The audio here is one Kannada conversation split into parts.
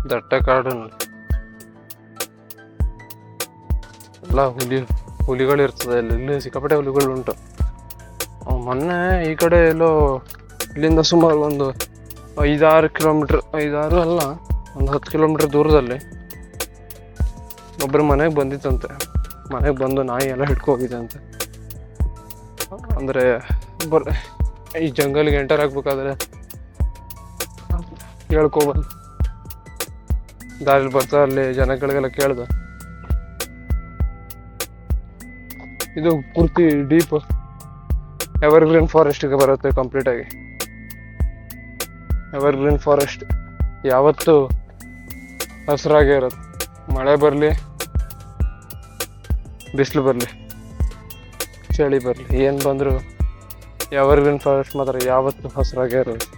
ದಟ್ಟ ಕಾಡು ಎಲ್ಲ ಹುಲಿಗಳು ಇರ್ತದೆ ಇಲ್ಲಿ ಸಿಕ್ಕಾಪಟ್ಟೆ ಹುಲಿಗಳು ಉಂಟು. ಮೊನ್ನೆ ಈ ಕಡೆ ಎಲ್ಲೋ ಇಲ್ಲಿಂದ ಸುಮಾರು ಒಂದು 5-6 ಕಿಲೋಮೀಟ್ರ್, 5-6 ಅಲ್ಲ, ಒಂದು 10 ಕಿಲೋಮೀಟ್ರ್ ದೂರದಲ್ಲಿ ಒಬ್ಬರು ಮನೆಗೆ ಬಂದಿತ್ತಂತೆ. ಮನೆಗೆ ಬಂದು ನಾಯಿ ಎಲ್ಲ ಹಿಡ್ಕೋಗಿದೆ ಅಂತೆ. ಅಂದರೆ ಈ ಜಂಗಲ್ಗೆ ಎಂಟರ್ ಆಗ್ಬೇಕಾದ್ರೆ ಕೇಳ್ಕೊಬಂದು ದಾರಿಲಿ ಬರ್ತಾ ಅಲ್ಲಿ ಜನಗಳಿಗೆಲ್ಲ ಕೇಳ್ದ. ಇದು ಪೂರ್ತಿ ಡೀಪ್ ಎವರ್ಗ್ರೀನ್ ಫಾರೆಸ್ಟ್ಗೆ ಬರುತ್ತೆ ಕಂಪ್ಲೀಟ್ ಆಗಿ. ಎವರ್ಗ್ರೀನ್ ಫಾರೆಸ್ಟ್ ಯಾವತ್ತೂ ಹಸಿರಾಗೇ ಇರುತ್ತೆ. ಮಳೆ ಬರಲಿ, ಬಿಸಿಲು ಬರಲಿ, ಚಳಿ ಬರಲಿ, ಏನು ಬಂದರೂ ಎವರ್ಗ್ರೀನ್ ಫಾರೆಸ್ಟ್ ಮಾತ್ರ ಯಾವತ್ತೂ ಹಸಿರಾಗೇ ಇರೋದು.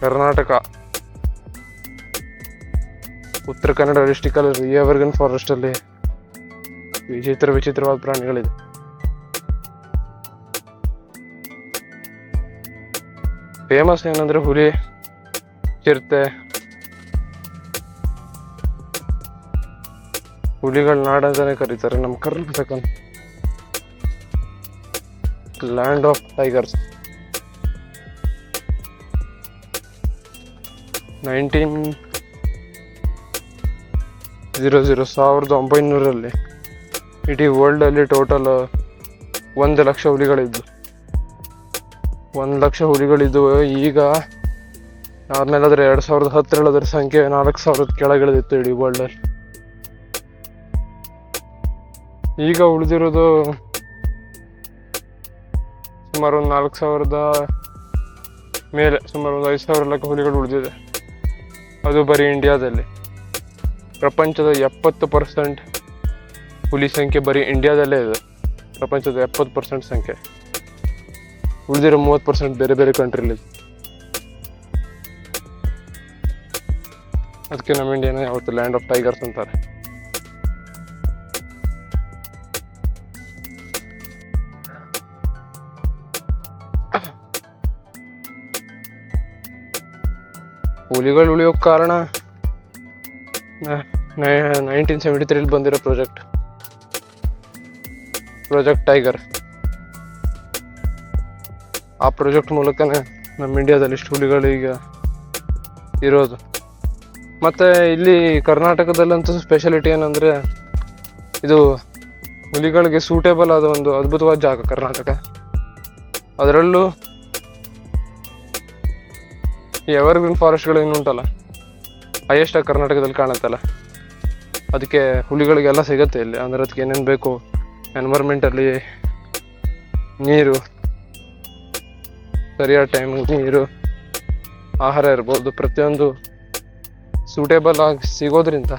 ಕರ್ನಾಟಕ ಉತ್ತರ ಕನ್ನಡ ಡಿಸ್ಟಿಕಲ್ಲಿ ಎವರ್ಗ್ರೀನ್ ಫಾರೆಸ್ಟ್ ಅಲ್ಲಿ ವಿಚಿತ್ರವಾದ ಪ್ರಾಣಿಗಳಿದೆ. ಫೇಮಸ್ ಏನಂದ್ರೆ ಹುಲಿ, ಚಿರತೆ, ಹುಲಿಗಳ ನಾಡು ಅಂತಾನೆ ಕರೀತಾರೆ ನಮ್ಮ ಕರ್ನಾಟಕ, ಲ್ಯಾಂಡ್ ಆಫ್ ಟೈಗರ್ಸ್. 1900 ಇಡೀ ವರ್ಲ್ಡ್ ಅಲ್ಲಿ ಟೋಟಲ್ 1 ಲಕ್ಷ ಹುಲಿಗಳಿದ್ವು. 1 ಲಕ್ಷ ಹುಲಿಗಳಿದ್ವು. ಈಗ ಆದ್ಮೇಲಾದ್ರೆ 2010 ಅದರ ಸಂಖ್ಯೆ 4000 ಕೆಳಗಿಳಿದಿತ್ತು ಇಡೀ ವರ್ಲ್ಡ್ ಅಲ್ಲಿ. ಈಗ ಉಳಿದಿರೋದು ಸುಮಾರು ಒಂದು 4000 ಮೇಲೆ, ಸುಮಾರು ಒಂದು 5000 ಲೆಕ್ಕ ಹುಲಿಗಳು ಉಳಿದಿದೆ. ಅದು ಬರೀ ಇಂಡಿಯಾದಲ್ಲಿ. ಪ್ರಪಂಚದ 70% ಹುಲಿ ಸಂಖ್ಯೆ ಬರೀ ಇಂಡಿಯಾದಲ್ಲೇ ಇದೆ. ಪ್ರಪಂಚದ 70% ಸಂಖ್ಯೆ. ಉಳಿದಿರೋ 30% ಬೇರೆ ಬೇರೆ ಕಂಟ್ರಿಲಿ. ಅದಕ್ಕೆ ನಮ್ಮ ಇಂಡಿಯಾನ ಯಾವತ್ತು ಲ್ಯಾಂಡ್ ಆಫ್ ಟೈಗರ್ಸ್ ಅಂತಾರೆ. ಹುಲಿಗಳು ಉಳಿಯೋಕ್ ಕಾರಣ 1973 ಬಂದಿರೋ ಪ್ರಾಜೆಕ್ಟ್ ಟೈಗರ್. ಆ ಪ್ರಾಜೆಕ್ಟ್ ಮೂಲಕನೇ ನಮ್ಮ ಇಂಡಿಯಾದಲ್ಲಿ ಇಷ್ಟು ಹುಲಿಗಳು ಈಗ ಇರೋದು. ಮತ್ತೆ ಇಲ್ಲಿ ಕರ್ನಾಟಕದಲ್ಲಂತೂ ಸ್ಪೆಷಾಲಿಟಿ ಏನಂದ್ರೆ, ಇದು ಹುಲಿಗಳಿಗೆ ಸೂಟೇಬಲ್ ಆದ ಒಂದು ಅದ್ಭುತವಾದ ಜಾಗ ಕರ್ನಾಟಕ. ಅದರಲ್ಲೂ ಈ ಎವರ್ಗ್ರೀನ್ ಫಾರೆಸ್ಟ್ಗಳು ಏನು ಉಂಟಲ್ಲ, ಹೈಯೆಸ್ಟ್ ಆಗಿ ಕರ್ನಾಟಕದಲ್ಲಿ ಕಾಣುತ್ತಲ್ಲ, ಅದಕ್ಕೆ ಹುಲಿಗಳಿಗೆಲ್ಲ ಸಿಗುತ್ತೆ ಇಲ್ಲಿ. ಅಂದ್ರೆ ಅದಕ್ಕೆ ಏನೇನು ಬೇಕು, ಎನ್ವೈರ್ಮೆಂಟಲ್ಲಿ ನೀರು, ಸರಿಯಾದ ಟೈಮ್ ನೀರು, ಆಹಾರ ಇರ್ಬೋದು, ಪ್ರತಿಯೊಂದು ಸೂಟೇಬಲ್ ಆಗಿ ಸಿಗೋದ್ರಿಂದ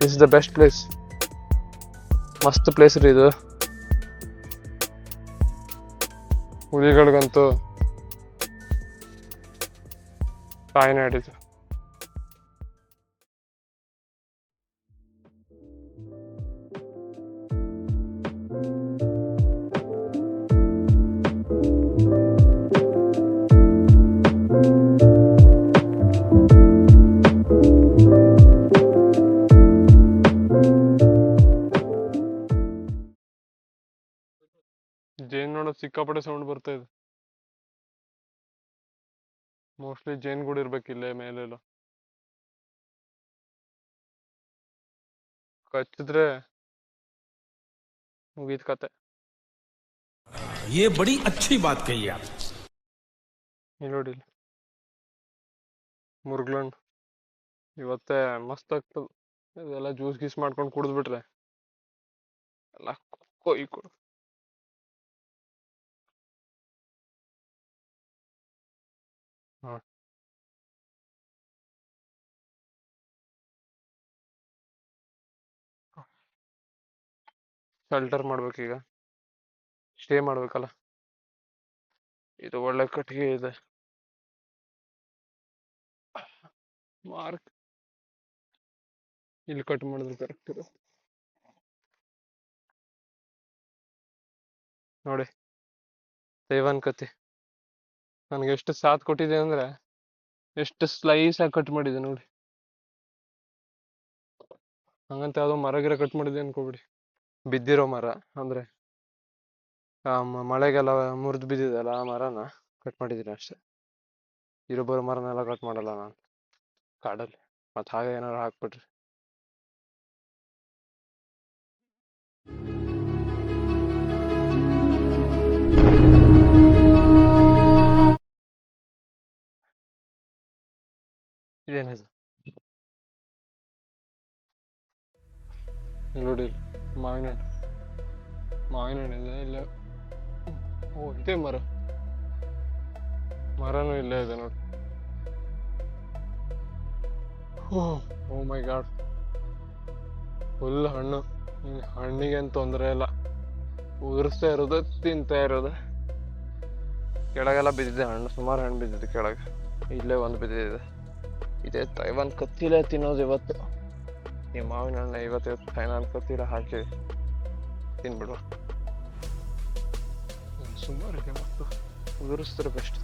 this is the best place. ಮಸ್ತ್ ಪ್ಲೇಸ್ ರೀ ಇದು. ಹುಲಿಗಳಿಗಂತೂ ತಾಯ್ನಾಡಿದು. ಜೇನ್ ನೋಡೋದು ಸಿಕ್ಕಾಪಟ್ಟೆ ಸೌಂಡ್ ಬರ್ತಾ ಇದೆ. ಮೋಸ್ಟ್ಲಿ ಜೇನ್ಗಳು ಇರ್ಬೇಕಿಲ್ಲೇ ಮೇಲೆಲ್ಲ. ಕಚ್ಚಿದ್ರೆ ಮುಗೀತ್ ಕತೆ. ये बड़ी अच्छी बात कही आप. ಇಲ್ಲಿ ನೋಡಿ, ಮುರ್ಗ್ಲಂಡ್ ಇವತ್ತೇ ಮಸ್ತ್ ಆಗ್ತದೆ. ಇದೆಲ್ಲ ಜ್ಯೂಸ್ ಗೀಸ್ ಮಾಡ್ಕೊಂಡು ಕುಡಿದ್ಬಿಟ್ರೆ ಎಲ್ಲ ಕೊಯ್ ಕೊಡು. ಶೆಲ್ಟರ್ ಮಾಡ್ಬೇಕೀಗ, ಸ್ಟೇ ಮಾಡ್ಬೇಕಲ್ಲ. ಇದು ಒಳ್ಳೆ ಕಟ್ಟಿಗೆ ಇದೆ. ಮಾರ್ಕ್ ಇಲ್ಲಿ ಕಟ್ ಮಾಡಿದ್ರೆ ಕರೆಕ್ಟ್ ಇದೆ. ನೋಡಿ ತೈವಾನ್ ಕತ್ತಿ ನನಗೆ ಎಷ್ಟು ಸಾಥ್ ಕೊಟ್ಟಿದೆ ಅಂದ್ರೆ ಎಷ್ಟು ಸ್ಲೈಸ್ ಆಗಿ ಕಟ್ ಮಾಡಿದೆ ನೋಡಿ. ಹಂಗಂತ ಯಾವ್ದೋ ಮರ ಗಿರ ಕಟ್ ಮಾಡಿದೆ ಅನ್ಕೋಬಿಡಿ, ಬಿದ್ದಿರೋ ಮರ ಅಂದ್ರೆ ಮಳೆಗೆಲ್ಲ ಮುರಿದು ಬಿದ್ದಿದೆಲ್ಲ ಆ ಮರನ ಕಟ್ ಮಾಡಿದ್ದೀನಿ ಅಷ್ಟೇ. ಇರೋ ಬರೋ ಮರನೆಲ್ಲ ಕಟ್ ಮಾಡಲ್ಲ ನಾನು ಕಾಡಲ್ಲಿ, ಮತ್ತೆ ಹಾಗೆ ಏನಾರು ಹಾಕ್ಬಿಟ್ರಿ. ಇದೇನಿದು ನೋಡಿ, ಮಾವಿನ ಹಣ್ಣು. ಮಾವಿನ ಹಣ್ಣಿದೆ ಇಲ್ಲ. ಓ ಇದೇ ಮರನೂ ಇಲ್ಲೇ ಇದೆ ನೋಡಿ. ಓ ಮೈ ಗಾಡ್, ಫುಲ್ ಹಣ್ಣು. ಹಣ್ಣಿಗೇನು ತೊಂದರೆ ಇಲ್ಲ, ಉದುರಿಸ್ತಾ ಇರೋದು ತಿಂತಾ ಇರೋದು. ಕೆಳಗೆಲ್ಲ ಬಿದ್ದಿದೆ ಹಣ್ಣು, ಸುಮಾರು ಹಣ್ಣು ಬಿದ್ದಿದೆ ಕೆಳಗೆ. ಇಲ್ಲೇ ಒಂದು ಬಿದ್ದಿದೆ. ಇದೇ ತೈವಾನ್ ಕತ್ತಿಲೆ ತಿನ್ನೋದು ಇವತ್ತು. ಈ ಮಾವಿನ ಹಣ್ಣು ಇವತ್ತು ತೈವಾನ್ ಕತ್ತಿಲ ಹಾಕಿ ತಿನ್ಬಿಡುವ. ಸುಮಾರು ಇದೆ ಮತ್ತು ಉದುರಿಸಿದ್ರೆ ಬೆಸ್ಟ್.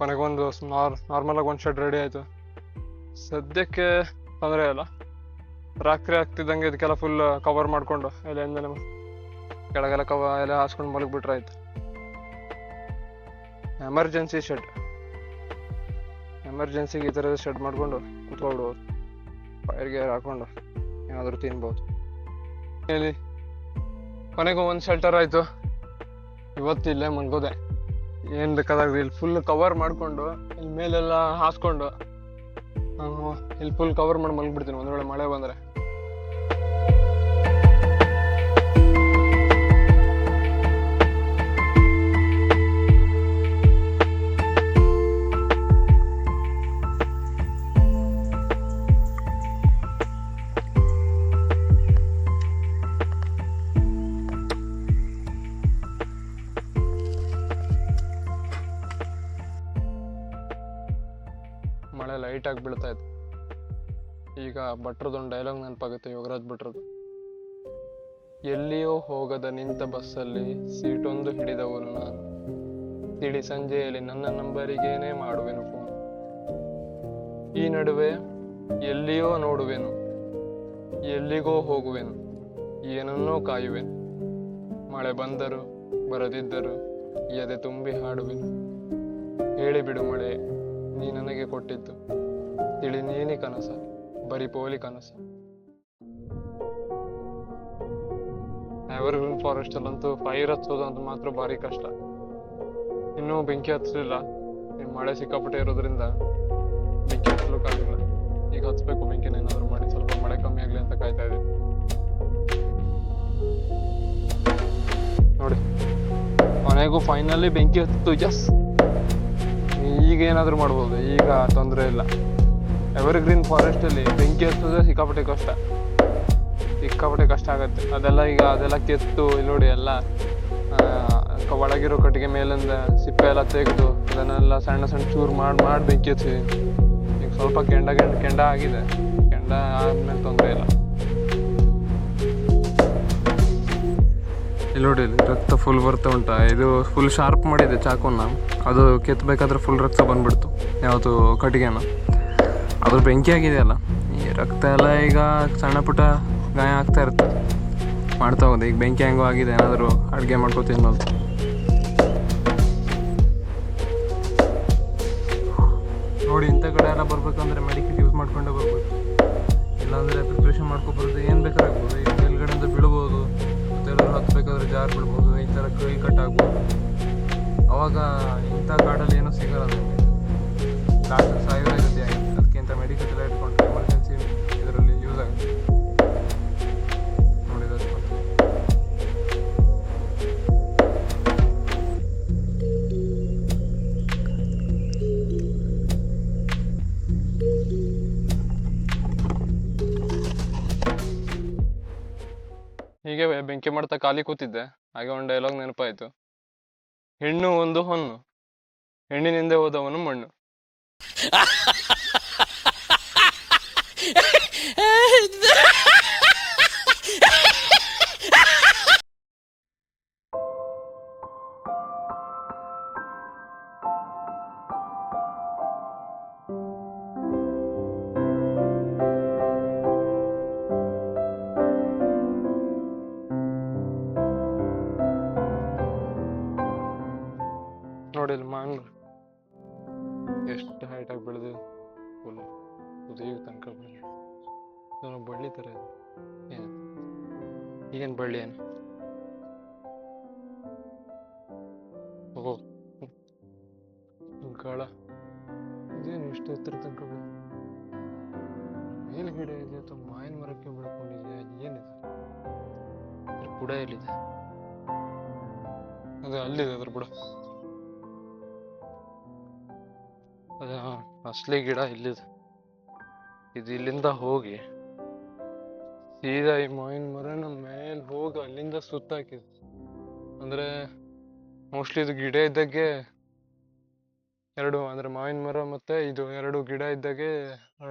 ಕೊನೆಗೊಂದು ನಾರ್ಮಲ್ ಆಗಿ ಒಂದು ಶೆಡ್ ರೆಡಿ ಆಯ್ತು. ಸದ್ಯಕ್ಕೆ ತೊಂದರೆ ಇಲ್ಲ. ರಾತ್ರಿ ಆಗ್ತಿದ್ದಂಗೆ ಇದಕ್ಕೆಲ್ಲ ಫುಲ್ ಕವರ್ ಮಾಡ್ಕೊಂಡು ಎಲೆಯಿಂದ ಕೆಳಗೆಲ್ಲ ಎಲೆ ಹಾಸ್ಕೊಂಡು ಮಲಗಿಬಿಟ್ರೆ ಆಯ್ತು. ಎಮರ್ಜೆನ್ಸಿ ಶೆಡ್, ಎಮರ್ಜೆನ್ಸಿಗೆ ಈ ಥರದ ಶೆಡ್ ಮಾಡ್ಕೊಂಡು ಕುತ್ಕೊಬಿಡ್ಬೋದು. ಫೈರ್ ಗೇರ್ ಹಾಕೊಂಡು ಏನಾದರೂ ತಿನ್ಬೋದು. ಹೇಳಿ, ಕೊನೆಗೂ ಒಂದು ಶೆಲ್ಟರ್ ಆಯಿತು. ಇವತ್ತು ಇಲ್ಲೇ ಮನ್ಗೋದೆ. ಏನು ಬೇಕಾದಾಗ ಇಲ್ಲಿ ಫುಲ್ ಕವರ್ ಮಾಡಿಕೊಂಡು ಇಲ್ಲಿ ಮೇಲೆಲ್ಲ ಹಾಸ್ಕೊಂಡು ನಾನು ಇಲ್ಲಿ ಫುಲ್ ಕವರ್ ಮಾಡಿ ಮಲಗಿಬಿಡ್ತೀನಿ ಒಂದು ವೇಳೆ ಮಳೆ ಬಂದರೆ. ಮಳೆ ಲೈಟಾಗಿ ಬೀಳ್ತಾ ಇತ್ತು. ಈಗ ಭಟ್ರದೊಂದು ಡೈಲಾಗ್ ನೆನಪಾಗುತ್ತೆ, ಯೋಗರಾಜ್ ಭಟ್ರದ್ದು. ಎಲ್ಲಿಯೋ ಹೋಗದ ನಿಂತ ಬಸ್ಸಲ್ಲಿ ಸೀಟೊಂದು ಹಿಡಿದವನು ನಾನು, ತಿಳಿ ಸಂಜೆಯಲ್ಲಿ ನನ್ನ ನಂಬರಿಗೇನೆ ಮಾಡುವೆನು ಫೋನ್. ಈ ನಡುವೆ ಎಲ್ಲಿಯೋ ನೋಡುವೆನು, ಎಲ್ಲಿಗೋ ಹೋಗುವೆನು, ಏನನ್ನೋ ಕಾಯುವೆನು. ಮಳೆ ಬಂದರು ಬರದಿದ್ದರು ಎದೆ ತುಂಬಿ ಹಾಡುವೆನು. ಹೇಳಿಬಿಡು ಮಳೆ, ನೀ ನನಗೆ ಕೊಟ್ಟಿದ್ದು ತಿಳಿ ನೀನಿ ಕನಸ, ಬರಿ ಪೋಲಿ ಕನಸ. ಎವರ್ಗ್ರೀನ್ ಫಾರೆಸ್ಟ್ ಅಲ್ಲಂತೂ ಫೈರ್ ಹಚ್ಚೋದು ಅಂತ ಮಾತ್ರ ಭಾರಿ ಕಷ್ಟ. ಇನ್ನೂ ಬೆಂಕಿ ಹಚ್ಚಲಿಲ್ಲ. ಮಳೆ ಸಿಕ್ಕಾಪಟ್ಟೆ ಇರೋದ್ರಿಂದ ಬೆಂಕಿ ಹಚ್ಚಲಿಕ್ಕಾಗಿಲ್ಲ. ಈಗ ಹಚ್ಬೇಕು ಬೆಂಕಿನ ಏನಾದ್ರು ಮಾಡಿ, ಸ್ವಲ್ಪ ಮಳೆ ಕಮ್ಮಿ ಆಗ್ಲಿ ಅಂತ ಕಾಯ್ತಾ ಇದೆ. ನೋಡಿ, ಕೊನೆಗೂ ಫೈನಲಿ ಬೆಂಕಿ ಹತ್ತಿತ್ತು. ಜಸ್ ಈಗ ಏನಾದ್ರು ಮಾಡ್ಬೋದು, ಈಗ ತೊಂದರೆ ಇಲ್ಲ. ಎವರ್ಗ್ರೀನ್ ಫಾರೆಸ್ಟ್ ಅಲ್ಲಿ ಬೆಂಕಿ ಹಚ್ಚೋದೇ ಸಿಕ್ಕಾಪಟ್ಟೆ ಕಷ್ಟ ಆಗತ್ತೆ. ಅದೆಲ್ಲ ಕೆತ್ತು ಇಲ್ಲಿ ನೋಡಿ, ಎಲ್ಲ ಒಳಗಿರೋ ಕಟ್ಟಿಗೆ ಮೇಲಿಂದ ಸಿಪ್ಪೆ ಎಲ್ಲ ತೆಗೆದು ಅದನ್ನೆಲ್ಲ ಸಣ್ಣ ಸಣ್ಣ ಚೂರು ಮಾಡಿ ಬೆಂಕಿ ಹಚ್ಚಿದೀನಿ. ಈಗ ಸ್ವಲ್ಪ ಕೆಂಡ ಆಗಿದೆ. ಕೆಂಡ ಆದ್ಮೇಲೆ ತೊಂದರೆ ಇಲ್ಲ. ಇಲ್ಲಿ ನೋಡಿ, ಇಲ್ಲಿ ರಕ್ತ ಫುಲ್ ಬರ್ತಾ ಉಂಟಾ. ಇದು ಫುಲ್ ಶಾರ್ಪ್ ಮಾಡಿದೆ ಚಾಕುನ. ಅದು ಕೆತ್ತಬೇಕಾದ್ರೆ ಫುಲ್ ರಕ್ತ ಬಂದ್ಬಿಡ್ತು, ಯಾವುದು ಕಟ್ಟಿಗೆನ. ಅದು ಬೆಂಕಿ ಆಗಿದೆಯಲ್ಲ, ಈ ರಕ್ತ ಎಲ್ಲ ಈಗ ಸಣ್ಣ ಪುಟ್ಟ ಗಾಯ ಆಗ್ತಾ ಇರುತ್ತೆ. ಮಾಡ್ತಾ ಹೋದೆ. ಈಗ ಬೆಂಕಿ ಹೆಂಗೋ ಆಗಿದೆ, ಏನಾದರೂ ಅಡುಗೆ ಮಾಡ್ಕೊತೀನಿ ಅನ್ನೋದು. ನೋಡಿ, ಇಂಥ ಕಡೆ ಎಲ್ಲ ಬರ್ಬೇಕಂದ್ರೆ ಮೆಡಿಕಲ್ ಯೂಸ್ ಮಾಡ್ಕೊಂಡೇ ಬರ್ಬೇಕು. ಇಲ್ಲಾಂದರೆ ಪ್ರಿಪ್ರೇಷನ್ ಮಾಡ್ಕೊಬಾರ್ದು. ಏನು ಬೇಕಾಗ್ಬೋದು. ಈಗ ಮೇಲ್ಗಡೆಯಿಂದ ಬೀಳ್ಬೋದು, ಮತ್ತೆಲ್ಲರೂ ಹತ್ತಬೇಕಾದ್ರೆ ಜಾರ್ ಬಿಡ್ಬೋದು, ಈ ಥರ ಕೈ ಕಟ್ಟಾಗ್ಬೋದು. ಅವಾಗ ಇಂಥ ಕಾಡಲ್ಲಿ ಏನೂ ಸಿಗಲ್ಲ ನಮಗೆ. ಲಾಸ್ಟ್ ಸಾಯೋದೇ ಗತಿ ಆಗುತ್ತೆ. ಅದಕ್ಕಿಂತ ಮೆಡಿಕಲ್ ಎಲ್ಲ ಇಟ್ಕೊಂಡ್ರೆ ಎಮರ್ಜೆನ್ಸಿ ಇದರಲ್ಲಿ ಯೂಸ್ ಆಗುತ್ತೆ. ಹೀಗೆ ಬೆಂಕಿ ಮಾಡ್ತಾ ಖಾಲಿ ಕೂತಿದ್ದೆ. ಹಾಗೆ ಒಂದು ಡೈಲಾಗ್ ನೆನಪಾಯಿತು. ಹೆಣ್ಣು ಒಂದು ಹೊನ್ನು, ಹೆಣ್ಣಿನಿಂದ ಹೋದವನು ಮಣ್ಣು. ನೋಡಿ, ಇಲ್ಲಿ ಮಾಂಗ್ರು ಎಷ್ಟು ಹೈಟಾಗಿ ಬೆಳೆದು ಫುಲ್ ಉದಯ ತನಕ ಬೆಳೆದು ಬಳ್ಳಿ ಥರ ಇದೆ. ಏನು ಈಗೇನು ಬಳ್ಳಿ ಏನು? ಓಹೋ, ಗಾಳ. ಇದೇನು ಇಷ್ಟು ಎತ್ತರ ತನಕ ಬೆಳೆದು ಏನು ಗಿಡ ಇದೆ ಅಥವಾ ಮಾವಿನ ಮರಕ್ಕೆ ಬೆಳ್ಕೊಂಡಿದೆ? ಏನಿದೆ? ಅದ್ರ ಬುಡ ಎಲ್ಲಿದೆ? ಅದು ಅಲ್ಲಿದೆ, ಅದ್ರ ಬುಡ. ಅದ ಅಸಲಿ ಗಿಡ ಇಲ್ಲಿದೆ. ಇದು ಇಲ್ಲಿಂದ ಹೋಗಿ ಸೀದಾ ಈ ಮಾವಿನ ಮರನ ಮೇಲೆ ಹೋಗಿ ಅಲ್ಲಿಂದ ಸುತ್ತಾಕಿದೆ. ಅಂದ್ರೆ ಮೋಸ್ಟ್ಲಿ ಇದು ಗಿಡ ಇದ್ದಾಗೆ ಎರಡು, ಅಂದ್ರೆ ಮಾವಿನ ಮರ ಮತ್ತೆ ಇದು ಎರಡು ಗಿಡ ಇದ್ದಾಗೆ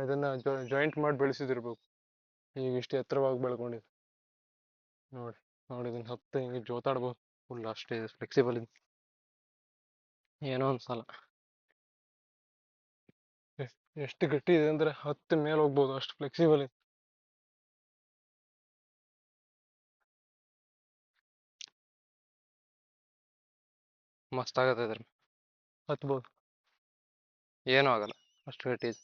ಇದನ್ನ ಜಾಯಿಂಟ್ ಮಾಡಿ ಬೆಳೆಸಿದಿರ್ಬೇಕು. ಈಗ ಇಷ್ಟು ಎತ್ತರವಾಗಿ ಬೆಳ್ಕೊಂಡಿದೆ. ನೋಡಿ ಇದನ್ನ ಹತ್ತು ಹಿಂಗೆ ಜೋತಾಡ್ಬೋದು ಫುಲ್. ಅಷ್ಟೇ ಫ್ಲೆಕ್ಸಿಬಲ್ ಇದೆ. ಏನೋ ಅನ್ಸಲ್ಲ. ಎಷ್ಟು ಗಟ್ಟಿ ಇದೆ ಅಂದ್ರೆ 10 ಮೇಲೆ ಹೋಗ್ಬೋದು, ಅಷ್ಟು ಫ್ಲೆಕ್ಸಿಬಲ್ ಇದೆ. ಮಸ್ತ್ ಆಗತ್ತೆ. ಇದ್ರ ಹತ್ಬೋದು, ಏನೂ ಆಗಲ್ಲ, ಅಷ್ಟು ಗಟ್ಟಿ ಇದೆ.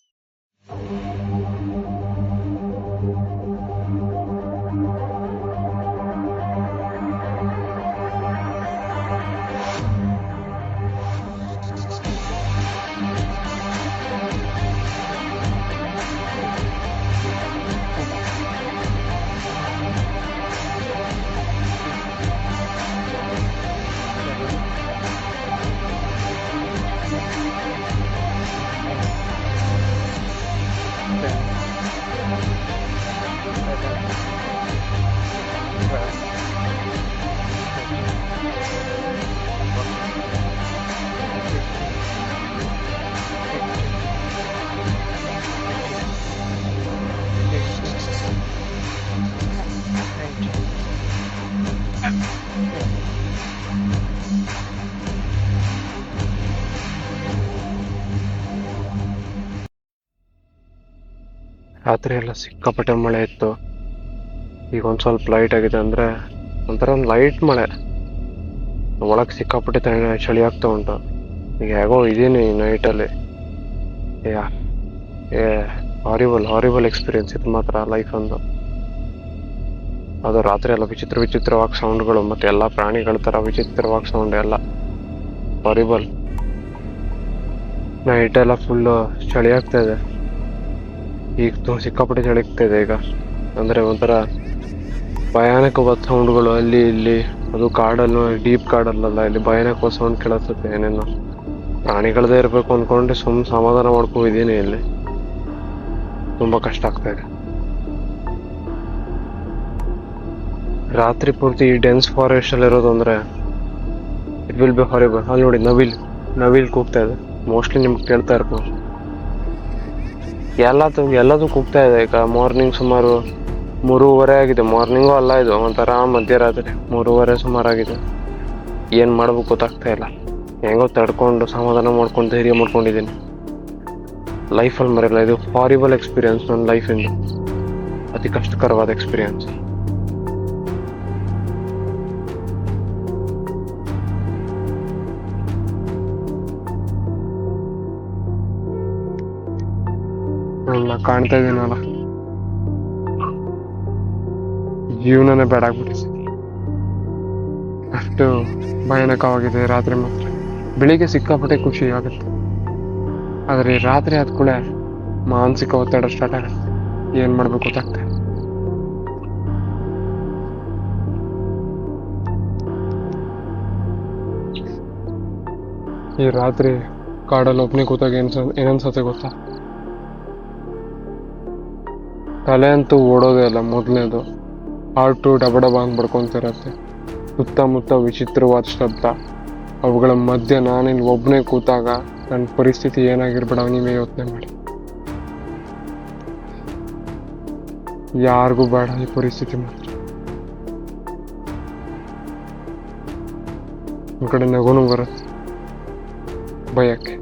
ರಾತ್ರಿ ಎಲ್ಲ ಸಿಕ್ಕಾಪಟ್ಟೆ ಮಳೆ ಇತ್ತು. ಈಗ ಒಂದು ಸ್ವಲ್ಪ ಲೈಟ್ ಆಗಿದೆ ಅಂದರೆ ಒಂಥರ ಒಂದು ಲೈಟ್ ಮಳೆ. ಒಳಗೆ ಸಿಕ್ಕಾಪಟ್ಟೆ ಚಳಿ ಆಗ್ತಾ ಉಂಟು. ಈಗ ಹೇಗೋ ಇದೀನಿ ನೈಟಲ್ಲಿ. ಹಾರಿಬಲ್ ಎಕ್ಸ್ಪೀರಿಯನ್ಸ್ ಇದು ಮಾತ್ರ ಲೈಫ್ ಒಂದು. ಅದು ರಾತ್ರಿ ಎಲ್ಲ ವಿಚಿತ್ರವಾಗಿ ಸೌಂಡ್ಗಳು, ಮತ್ತು ಎಲ್ಲ ಪ್ರಾಣಿಗಳ ಥರ ವಿಚಿತ್ರವಾಗಿ ಸೌಂಡ್ ಎಲ್ಲ ಹಾರಿಬಲ್. ನೈಟೆಲ್ಲ ಫುಲ್ಲು ಚಳಿ ಆಗ್ತಾ ಇದೆ. ಈಗ ಸಿಕ್ಕಾಪಟ್ಟೆ ಚಳಿ ಆಗ್ತಾ ಇದೆ ಈಗ. ಅಂದರೆ ಒಂಥರ ಭಯಾನಕವಾದ ಸೌಂಡ್ಗಳು ಅಲ್ಲಿ ಇಲ್ಲಿ. ಅದು ಕಾಡಲ್ಲೂ, ಡೀಪ್ ಕಾಡಲ್ಲ, ಇಲ್ಲಿ ಭಯಾನಕವಾದ ಸೌಂಡ್ ಕೇಳಿಸುತ್ತೆ. ಏನೇನೋ ಪ್ರಾಣಿಗಳದೇ ಇರಬೇಕು ಅಂದ್ಕೊಂಡ್ರೆ ಸಮಾಧಾನ ಮಾಡ್ಕೊಂಡಿದ್ದೀನಿ. ಇಲ್ಲಿ ತುಂಬ ಕಷ್ಟ ಆಗ್ತಾ ಇದೆ. ರಾತ್ರಿ ಪೂರ್ತಿ ಈ ಡೆನ್ಸ್ ಫಾರೆಸ್ಟ್ ಅಲ್ಲಿ ಇರೋದು ಅಂದರೆ ಇಟ್ ವಿಲ್ ಬಿ ಹಾರಿಬಲ್. ಅಲ್ಲಿ ನೋಡಿ ನವಿಲ್ ಕೂಗ್ತಾ ಇದೆ. ಮೋಸ್ಟ್ಲಿ ನಿಮ್ಗೆ ಕೇಳ್ತಾ ಇರ್ಬೋದು. ಎಲ್ಲದೂ ಕೂಗ್ತಾ ಇದೆ. ಈಗ ಮಾರ್ನಿಂಗ್ ಸುಮಾರು 3:30 ಆಗಿದೆ. ಮಾರ್ನಿಂಗು ಅಲ್ಲ, ಇದು ಒಂಥರ ಮಧ್ಯರಾತ್ರಿ 3:30 ಸುಮಾರಾಗಿದೆ. ಏನು ಮಾಡ್ಬೇಕು ಗೊತ್ತಾಗ್ತಾ ಇಲ್ಲ. ಹೆಂಗೋ ತಡ್ಕೊಂಡು ಸಮಾಧಾನ ಮಾಡ್ಕೊಂಡು ಧೈರ್ಯ ಮಾಡ್ಕೊಂಡಿದ್ದೀನಿ. ಲೈಫಲ್ಲಿ ಮರೆಯಲ್ಲ. ಇದು ಹಾರಿಬಲ್ ಎಕ್ಸ್ಪೀರಿಯನ್ಸ್ ನನ್ನ ಲೈಫಿಂದು, ಅತಿ ಕಷ್ಟಕರವಾದ ಎಕ್ಸ್ಪೀರಿಯನ್ಸ್. ನಾ ಕಾಣ್ತಾ ಇದ್ದೀನಲ್ಲ, ಜೀವನನೇ ಬೇಡ ಆಗ್ಬಿಟ್ಟಿದೆ. ಅಷ್ಟು ಭಯಾನಕವಾಗಿದೆ ರಾತ್ರಿ ಮಾತ್ರ. ಬೆಳಿಗ್ಗೆ ಸಿಕ್ಕಾಪಟ್ಟೆ ಖುಷಿ ಆಗುತ್ತೆ, ಆದರೆ ರಾತ್ರಿ ಆದ ಕೂಡ ಮಾನಸಿಕ ಒತ್ತಡ ಸ್ಟಾರ್ಟ್ ಆಗುತ್ತೆ. ಏನು ಮಾಡ್ಬೇಕು ಗೊತ್ತಾಗ್ತದೆ. ಈ ರಾತ್ರಿ ಕಾಡಲ್ಲಿ ಒಬ್ಬನೇ ಕೂತಾಗ ಏನನ್ಸತ್ತೆ ಗೊತ್ತಾ? ತಲೆ ಅಂತೂ ಓಡೋದೇ ಅಲ್ಲ. ಮೊದಲನೇದು ಹಾರ್ಟು ಡಬಡಬ ಅಂತ ಬಡ್ಕೊಂತಿರತ್ತೆ. ಸುತ್ತಮುತ್ತ ವಿಚಿತ್ರವಾದ ಶಬ್ದ. ಅವುಗಳ ಮಧ್ಯೆ ನಾನಿಲ್ಲಿ ಒಬ್ಬನೇ ಕೂತಾಗ ನನ್ನ ಪರಿಸ್ಥಿತಿ ಏನಾಗಿರ್ಬೇಡ ನೀವೇ ಯೋಚನೆ ಮಾಡಿ. ಯಾರಿಗೂ ಬೇಡ ಈ ಪರಿಸ್ಥಿತಿ ಮಾತ್ರ. ಒಂದು ಕಡೆ ನಗುನು ಬರುತ್ತೆ ಭಯಕ್ಕೆ.